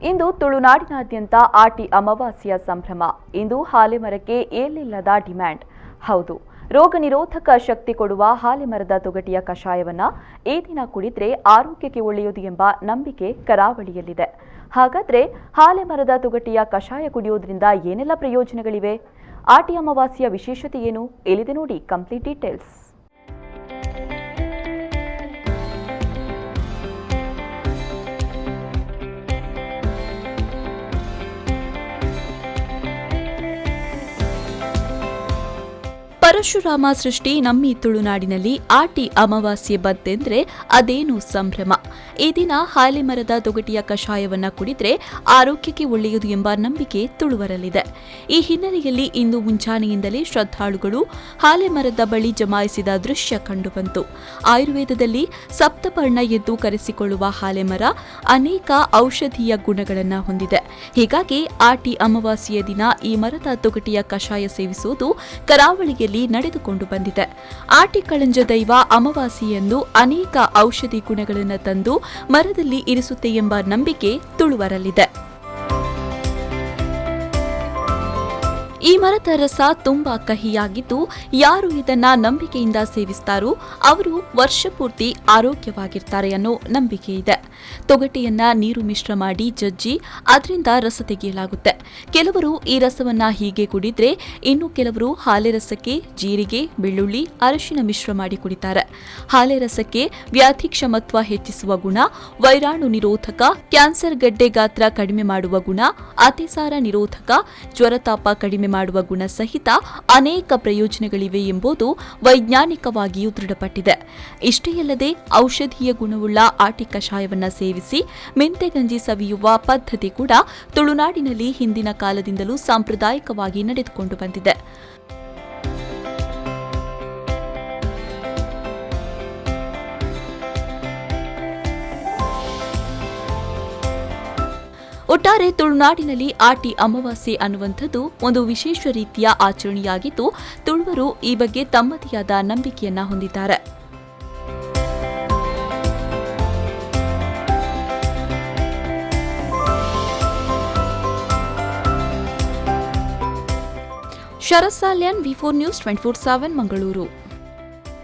ಇಂದು ತುಳುನಾಡಿನಾದ್ಯಂತ ಆಟಿ ಅಮಾವಾಸ್ಯೆಯ ಸಂಭ್ರಮ. ಇಂದು ಹಾಲೆಮರಕ್ಕೆ ಏಳಿಲ್ಲದ ಡಿಮ್ಯಾಂಡ್. ಹೌದು, ರೋಗ ನಿರೋಧಕ ಶಕ್ತಿ ಕೊಡುವ ಹಾಲೆಮರದ ತೊಗಟೆಯ ಕಷಾಯವನ್ನ ಈ ದಿನ ಕುಡಿದ್ರೆ ಆರೋಗ್ಯಕ್ಕೆ ಒಳ್ಳೆಯದು ಎಂಬ ನಂಬಿಕೆ ಕರಾವಳಿಯಲ್ಲಿದೆ. ಹಾಗಾದ್ರೆ ಹಾಲೆಮರದ ತೊಗಟೆಯ ಕಷಾಯ ಕುಡಿಯೋದ್ರಿಂದ ಏನೆಲ್ಲ ಪ್ರಯೋಜನಗಳಿವೆ? ಆಟಿ ಅಮಾವಾಸ್ಯೆಯ ವಿಶೇಷತೆ ಏನು? ಇಲ್ಲಿದೆ ನೋಡಿ ಕಂಪ್ಲೀಟ್ ಡೀಟೇಲ್ಸ್. ಪರಶುರಾಮ ಸೃಷ್ಟಿ ನಮ್ಮಿ ತುಳುನಾಡಿನಲ್ಲಿ ಆಟಿ ಅಮಾವಾಸ್ಯೆ ಬಂತೆಂದ್ರೆ ಅದೇನು ಸಂಭ್ರಮ. ಈ ದಿನ ಹಾಲೆಮರದ ತೊಗಟೆಯ ಕಷಾಯವನ್ನ ಕುಡಿದ್ರೆ ಆರೋಗ್ಯಕ್ಕೆ ಒಳ್ಳೆಯದು ಎಂಬ ನಂಬಿಕೆ ತುಳುವರಲ್ಲಿದೆ. ಈ ಹಿನ್ನೆಲೆಯಲ್ಲಿ ಇಂದು ಮುಂಜಾನೆಯಿಂದಲೇ ಶ್ರದ್ಧಾಳುಗಳು ಹಾಲೆಮರದ ಬಳಿ ಜಮಾಯಿಸಿದ ದೃಶ್ಯ ಕಂಡುಬಂತು. ಆಯುರ್ವೇದದಲ್ಲಿ ಸಪ್ತಪರ್ಣ ಎಂದು ಕರೆಸಿಕೊಳ್ಳುವ ಹಾಲೆಮರ ಅನೇಕ ಔಷಧೀಯ ಗುಣಗಳನ್ನು ಹೊಂದಿದೆ. ಹೀಗಾಗಿ ಆಟಿ ಅಮಾವಾಸ್ಯೆಯ ದಿನ ಈ ಮರದ ತೊಗಟೆಯ ಕಷಾಯ ಸೇವಿಸುವುದು ಕರಾವಳಿಯಲ್ಲಿ ನಡೆದುಕೊಂಡು ಬಂದಿದೆ. ಆಟಿ ಕಳಂಜ ದೈವ ಅಮಾವಾಸ್ಯೆಯಂದು ಅನೇಕ ಔಷಧಿ ಗುಣಗಳನ್ನು ತಂದು ಮರದಲ್ಲಿ ಇರಿಸುತ್ತೆ ಎಂಬ ನಂಬಿಕೆ ತುಳುವರಲ್ಲಿದೆ. ಈ ಮರದ ರಸ ತುಂಬಾ ಕಹಿಯಾಗಿದ್ದು ಯಾರು ಇದನ್ನ ನಂಬಿಕೆಯಿಂದ ಸೇವಿಸ್ತಾರೋ ಅವರು ವರ್ಷಪೂರ್ತಿ ಆರೋಗ್ಯವಾಗಿರ್ತಾರೆ ಅನ್ನೋ ನಂಬಿಕೆ ಇದೆ. ತೊಗಟೆಯನ್ನ ನೀರು ಮಿಶ್ರ ಮಾಡಿ ಜಜ್ಜಿ ಅದರಿಂದ ರಸ ತೆಗೆಯಲಾಗುತ್ತೆ. ಕೆಲವರು ಈ ರಸವನ್ನ ಹೀಗೆ ಕುಡಿದ್ರೆ, ಇನ್ನು ಕೆಲವರು ಹಾಲೆ ರಸಕ್ಕೆ ಜೀರಿಗೆ, ಬೆಳ್ಳುಳ್ಳಿ, ಅರಿಶಿನ ಮಿಶ್ರ ಮಾಡಿ ಕುಡಿತಾರೆ. ಹಾಲೆ ರಸಕ್ಕೆ ವ್ಯಾಧಿಕ್ಷಮತ್ವ ಹೆಚ್ಚಿಸುವ ಗುಣ, ವೈರಾಣು ನಿರೋಧಕ, ಕ್ಯಾನ್ಸರ್ ಗಡ್ಡೆ ಗಾತ್ರ ಕಡಿಮೆ ಮಾಡುವ ಗುಣ, ಅತಿಸಾರ ನಿರೋಧಕ, ಜ್ವರತಾಪ ಕಡಿಮೆ ಮಾಡುವ ಗುಣ ಸಹಿತ ಅನೇಕ ಪ್ರಯೋಜನಗಳಿವೆ ಎಂಬುದು ವೈಜ್ಞಾನಿಕವಾಗಿಯೂ ದೃಢಪಟ್ಟಿದೆ. ಇಷ್ಟೇ ಅಲ್ಲದೆ ಔಷಧೀಯ ಗುಣವುಳ್ಳ ಆಟಿ ಕಷಾಯವನ್ನ ಸೇವಿಸಿ ಮೆಂತೆಗಂಜಿ ಸವಿಯುವ ಪದ್ಧತಿ ಕೂಡ ತುಳುನಾಡಿನಲ್ಲಿ ಹಿಂದಿನ ಕಾಲದಿಂದಲೂ ಸಾಂಪ್ರದಾಯಿಕವಾಗಿ ನಡೆದುಕೊಂಡು ಬಂದಿದೆ. ಒಟ್ಟಾರೆ ತುಳುನಾಡಿನಲ್ಲಿ ಆಟಿ ಅಮಾವಾಸ್ಯೆ ಅನ್ನುವಂಥದ್ದು ಒಂದು ವಿಶೇಷ ರೀತಿಯ ಆಚರಣೆಯಾಗಿದ್ದು, ತುಳುವರು ಈ ಬಗ್ಗೆ ತಮ್ಮದೇ ಆದ ನಂಬಿಕೆಯನ್ನ ಹೊಂದಿದ್ದಾರೆ. ಶರತ್ ಸಾಲ್ಯಾನ್, V4 News 24/7 ಮಂಗಳೂರು.